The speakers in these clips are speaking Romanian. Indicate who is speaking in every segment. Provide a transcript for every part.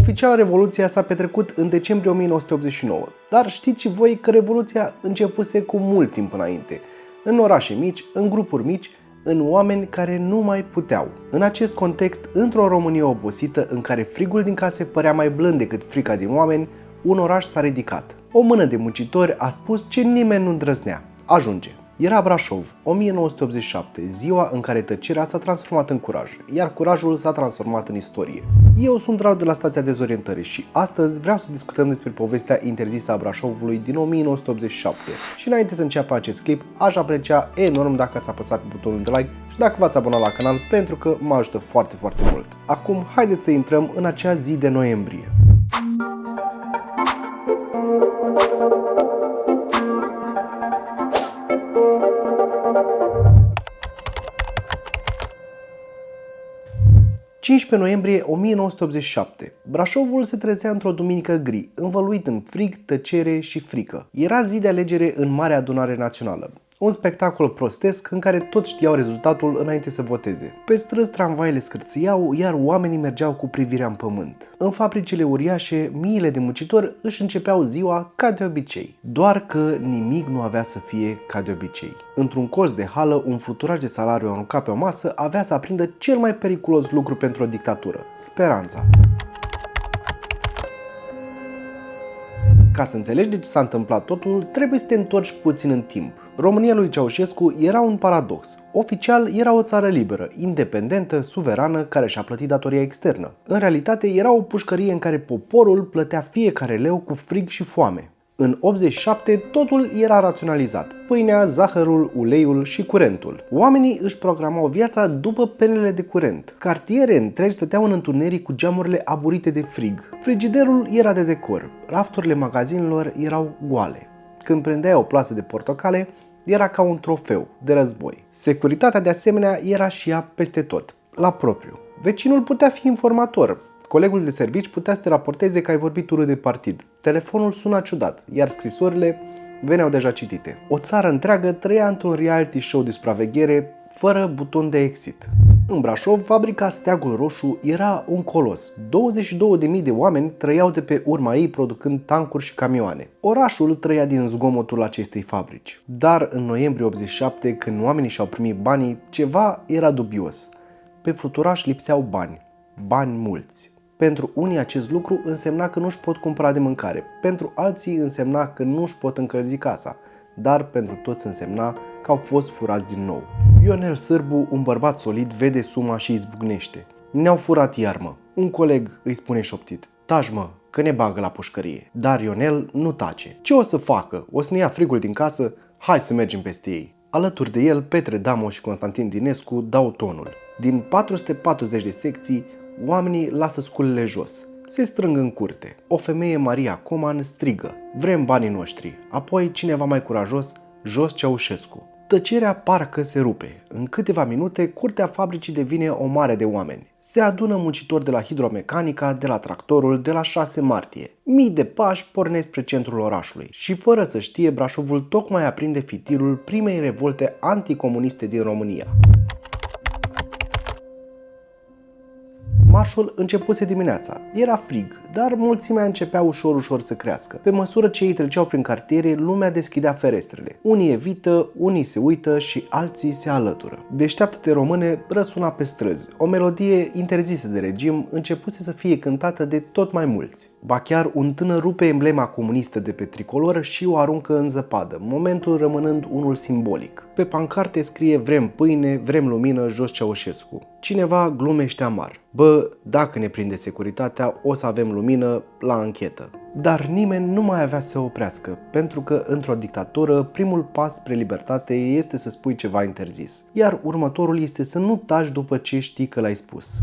Speaker 1: Oficial, Revoluția s-a petrecut în decembrie 1989, dar știți și voi că Revoluția începuse cu mult timp înainte, în orașe mici, în grupuri mici, în oameni care nu mai puteau. În acest context, într-o Românie obosită în care frigul din case părea mai blând decât frica din oameni, un oraș s-a ridicat. O mână de muncitori a spus ce nimeni nu îndrăznea. Ajunge. Era Brașov, 1987, ziua în care tăcerea s-a transformat în curaj, iar curajul s-a transformat în istorie. Eu sunt Radu de la Stația Dezorientării și astăzi vreau să discutăm despre povestea interzisă a Brașovului din 1987. Și înainte să înceapă acest clip, aș aprecia enorm dacă ați apăsat pe butonul de like și dacă v-ați abonat la canal, pentru că mă ajută foarte, foarte mult. Acum, haideți să intrăm în acea zi de noiembrie. Noiembrie 1987. Brașovul se trezea într-o duminică gri, învăluit în frig, tăcere și frică. Era zi de alegere în Marea Adunare Națională. Un spectacol prostesc în care toți știau rezultatul înainte să voteze. Pe străzi tramvaiele scârțâiau, iar oamenii mergeau cu privirea în pământ. În fabricile uriașe, miile de muncitori își începeau ziua ca de obicei. Doar că nimic nu avea să fie ca de obicei. Într-un colț de hală, un fluturaj de salariu aruncat pe o masă avea să aprindă cel mai periculos lucru pentru o dictatură: speranța. Ca să înțelegi de ce s-a întâmplat totul, trebuie să te întorci puțin în timp. România lui Ceaușescu era un paradox. Oficial era o țară liberă, independentă, suverană, care și-a plătit datoria externă. În realitate era o pușcărie în care poporul plătea fiecare leu cu frig și foame. În 87 totul era raționalizat: pâinea, zahărul, uleiul și curentul. Oamenii își programau viața după penele de curent. Cartiere întregi stăteau în întuneric cu geamurile aburite de frig. Frigiderul era de decor. Rafturile magazinelor erau goale. Când prindeai o plasă de portocale, era ca un trofeu de război. Securitatea, de asemenea, era și ea peste tot, la propriu. Vecinul putea fi informator. Colegul de servici putea să te raporteze că ai vorbit urât de partid. Telefonul suna ciudat, iar scrisorile veneau deja citite. O țară întreagă trăia într-un reality show de supraveghere fără buton de exit. În Brașov, fabrica Steagul Roșu era un colos. 22.000 de oameni trăiau de pe urma ei, producând tancuri și camioane. Orașul trăia din zgomotul acestei fabrici. Dar în noiembrie 87, când oamenii și-au primit banii, ceva era dubios. Pe fluturaș lipseau bani. Bani mulți. Pentru unii acest lucru însemna că nu își pot cumpăra de mâncare, pentru alții însemna că nu își pot încălzi casa, dar pentru toți însemna că au fost furați din nou. Ionel Sârbu, un bărbat solid, vede suma și izbucnește. Ne-au furat iar, mă. Un coleg îi spune șoptit: taci, mă, că ne bagă la pușcărie. Dar Ionel nu tace. Ce o să facă? O să ne ia frigul din casă? Hai să mergem peste ei. Alături de el, Petre Damo și Constantin Dinescu dau tonul. Din 440 de secții, oamenii lasă sculele jos. Se strâng în curte. O femeie, Maria Coman, strigă: vrem banii noștri. Apoi cineva mai curajos: jos Ceaușescu. Tăcerea parcă se rupe. În câteva minute, curtea fabricii devine o mare de oameni. Se adună muncitori de la hidromecanica, de la tractorul, de la 6 martie. Mii de pași pornesc spre centrul orașului. Și fără să știe, Brașovul tocmai aprinde fitilul primei revolte anticomuniste din România. Marșul începuse dimineața. Era frig, dar mulțimea începea ușor să crească. Pe măsură ce ei treceau prin cartiere, lumea deschidea ferestrele. Unii evită, unii se uită și alții se alătură. Deșteaptă-te române răsuna pe străzi. O melodie interzisă de regim începuse să fie cântată de tot mai mulți. Ba chiar un tânăr rupe emblema comunistă de pe tricolor și o aruncă în zăpadă, momentul rămânând unul simbolic. Pe pancarte scrie: vrem pâine, vrem lumină, jos Ceaușescu. Cineva glumește amar: bă, dacă ne prinde securitatea, o să avem lumină la anchetă. Dar nimeni nu mai avea să se oprească, pentru că într-o dictatură primul pas spre libertate este să spui ceva interzis, iar următorul este să nu taci după ce știi că l-ai spus.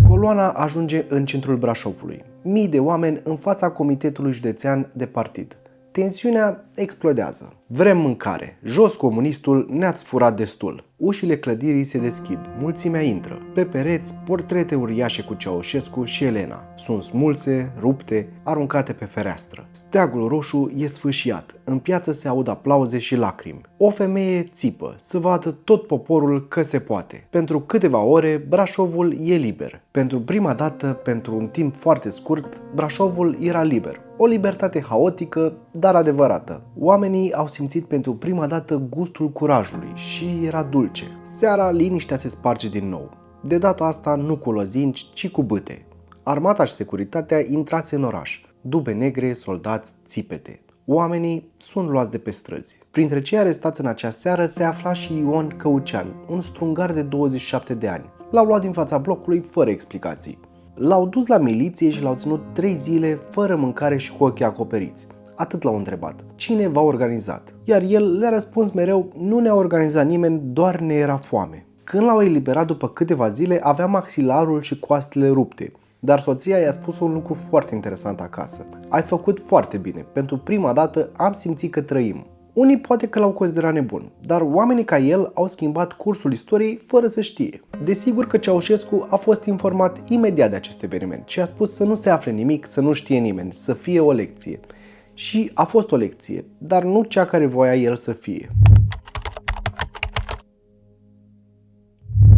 Speaker 1: Coloana ajunge în centrul Brașovului. Mii de oameni în fața Comitetului Județean de Partid. tensiunea explodează. Vrem mâncare. Jos comunistul, ne-ați furat destul. Ușile clădirii se deschid, mulțimea intră. Pe pereți, portrete uriașe cu Ceaușescu și Elena. Sunt smulse, rupte, aruncate pe fereastră. Steagul roșu e sfâșiat. În piață se aud aplauze și lacrimi. O femeie țipă, să vadă tot poporul că se poate. Pentru câteva ore, Brașovul e liber. Pentru prima dată, pentru un timp foarte scurt, Brașovul era liber. O libertate haotică, dar adevărată. Oamenii au simțit pentru prima dată gustul curajului și era dulce. Seara, liniștea se sparge din nou. De data asta nu cu lozinci, ci cu bâte. Armata și securitatea intrase în oraș. Dube negre, soldați, țipete. Oamenii sunt luați de pe străzi. Printre cei arestați în acea seară se afla și Ion Căucean, un strungar de 27 de ani. L-au luat din fața blocului fără explicații. L-au dus la miliție și l-au ținut 3 zile fără mâncare și cu ochii acoperiți. Atât l-au întrebat. Cine v-a organizat? Iar el le-a răspuns mereu, nu ne-a organizat nimeni, doar ne era foame. Când l-au eliberat după câteva zile, avea maxilarul și coastele rupte. Dar soția i-a spus un lucru foarte interesant acasă. Ai făcut foarte bine. Pentru prima dată am simțit că trăim. Unii poate că l-au considerat nebun, dar oamenii ca el au schimbat cursul istoriei fără să știe. Desigur că Ceaușescu a fost informat imediat de acest eveniment și a spus să nu se afle nimic, să nu știe nimeni, să fie o lecție. Și a fost o lecție, dar nu cea care voia el să fie.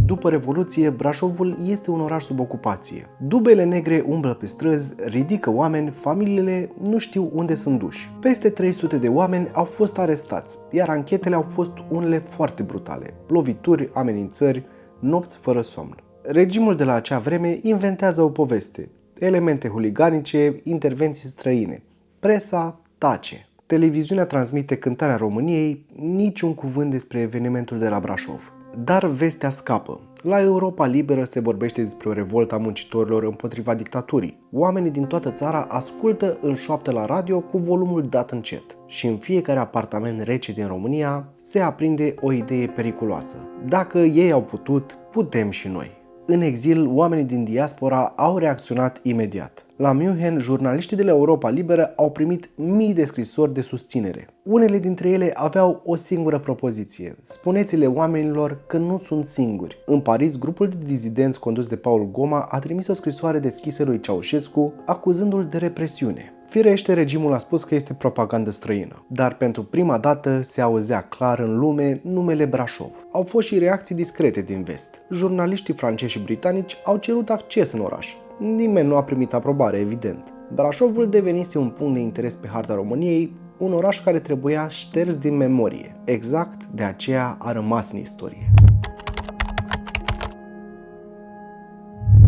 Speaker 1: După Revoluție, Brașovul este un oraș sub ocupație. Dubele negre umblă pe străzi, ridică oameni, familiile nu știu unde sunt duși. Peste 300 de oameni au fost arestați, iar anchetele au fost unele foarte brutale. Lovituri, amenințări, nopți fără somn. Regimul de la acea vreme inventează o poveste. Elemente huliganice, intervenții străine. Presa tace. Televiziunea transmite cântarea României, niciun cuvânt despre evenimentul de la Brașov. Dar vestea scapă. La Europa Liberă se vorbește despre o revoltă a muncitorilor împotriva dictaturii. Oamenii din toată țara ascultă în șoaptă la radio cu volumul dat încet. Și în fiecare apartament rece din România se aprinde o idee periculoasă. Dacă ei au putut, putem și noi. În exil, oamenii din diaspora au reacționat imediat. La München, jurnaliștii de la Europa Liberă au primit mii de scrisori de susținere. Unele dintre ele aveau o singură propoziție. Spuneți-le oamenilor că nu sunt singuri. În Paris, grupul de dizidenți condus de Paul Goma a trimis o scrisoare deschisă lui Ceaușescu, acuzându-l de represiune. Firește, regimul a spus că este propagandă străină, dar pentru prima dată se auzea clar în lume numele Brașov. Au fost și reacții discrete din vest. Jurnaliștii francezi și britanici au cerut acces în oraș. Nimeni nu a primit aprobare, evident. Brașovul devenise un punct de interes pe harta României, un oraș care trebuia șters din memorie. Exact de aceea a rămas în istorie.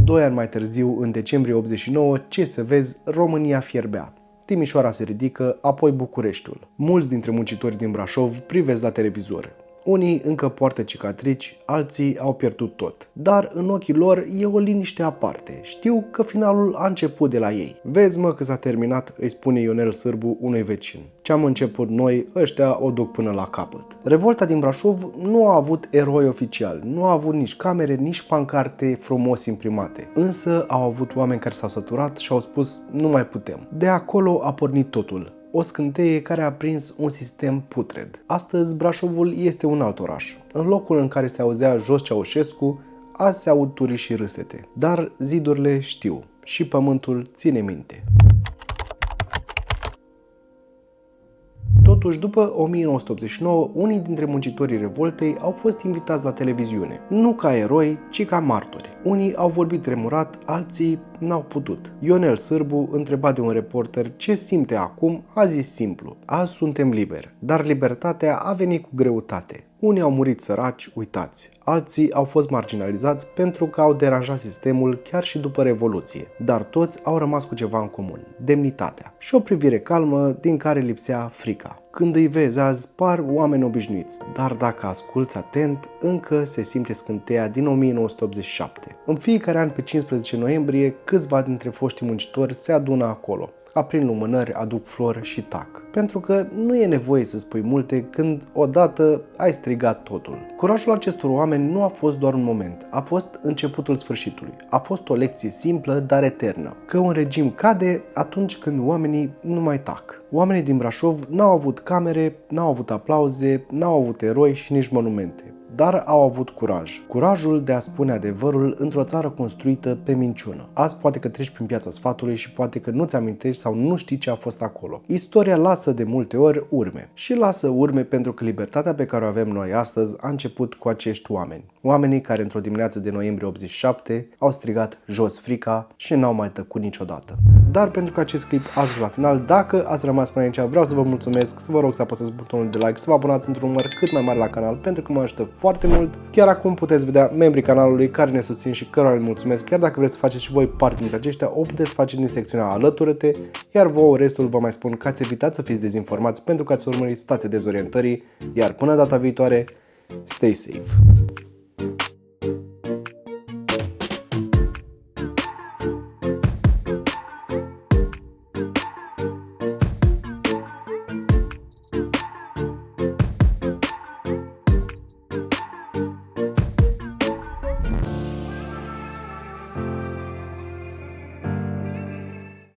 Speaker 1: 2 ani mai târziu, în decembrie 89, ce să vezi, România fierbea. Timișoara se ridică, apoi Bucureștiul. Mulți dintre muncitorii din Brașov privesc la televizor. Unii încă poartă cicatrici, alții au pierdut tot. Dar în ochii lor e o liniște aparte. Știu că finalul a început de la ei. Vezi mă că s-a terminat, îi spune Ionel Sârbu unui vecin. Ce-am început noi, ăștia o duc până la capăt. Revolta din Brașov nu a avut eroi oficiali, nu a avut nici camere, nici pancarte frumos imprimate. Însă au avut oameni care s-au săturat și au spus nu mai putem. De acolo a pornit totul. O scânteie care a prins un sistem putred. Astăzi Brașovul este un alt oraș. În locul în care se auzea jos Ceaușescu, azi se aud turi și râsete. Dar zidurile știu și pământul ține minte. Totuși, după 1989, unii dintre muncitorii revoltei au fost invitați la televiziune. Nu ca eroi, ci ca martori. Unii au vorbit tremurat, alții n-au putut. Ionel Sârbu, întrebat de un reporter ce simte acum, a zis simplu: azi suntem liberi, dar libertatea a venit cu greutate. Unii au murit săraci, uitați. Alții au fost marginalizați pentru că au deranjat sistemul chiar și după Revoluție. Dar toți au rămas cu ceva în comun: demnitatea. Și o privire calmă din care lipsea frica. Când îi vezi azi, par oameni obișnuiți, dar dacă asculți atent, încă se simte scânteia din 1987. În fiecare an, pe 15 noiembrie, câțiva dintre foștii muncitori se adună acolo. aprind lumânări, aduc flori și tac. Pentru că nu e nevoie să spui multe când odată ai strigat totul. Curajul acestor oameni nu a fost doar un moment, a fost începutul sfârșitului. A fost o lecție simplă, dar eternă. Că un regim cade atunci când oamenii nu mai tac. Oamenii din Brașov n-au avut camere, n-au avut aplauze, n-au avut eroi și nici monumente. Dar au avut curaj. Curajul de a spune adevărul într-o țară construită pe minciună. Azi poate că treci prin Piața Sfatului și poate că nu-ți amintești sau nu știi ce a fost acolo. Istoria lasă de multe ori urme. Și lasă urme pentru că libertatea pe care o avem noi astăzi a început cu acești oameni. Oamenii care într-o dimineață de noiembrie 87 au strigat jos frica și n-au mai tăcut niciodată. Dar pentru că acest clip a ajuns la final, dacă ați rămas până aici, vreau să vă mulțumesc, să vă rog să apăsați butonul de like, să vă abonați într-un număr cât mai mare la canal, pentru că mă ajută foarte mult. Chiar acum puteți vedea membrii canalului care ne susțin și cărora le mulțumesc. Chiar dacă vreți să faceți și voi parte dintre aceștia, o puteți face din secțiunea Alătură-te, iar vouă restul vă mai spun că ați evitat să fiți dezinformați pentru că ați urmărit stația dezorientării, iar până data viitoare, stay safe!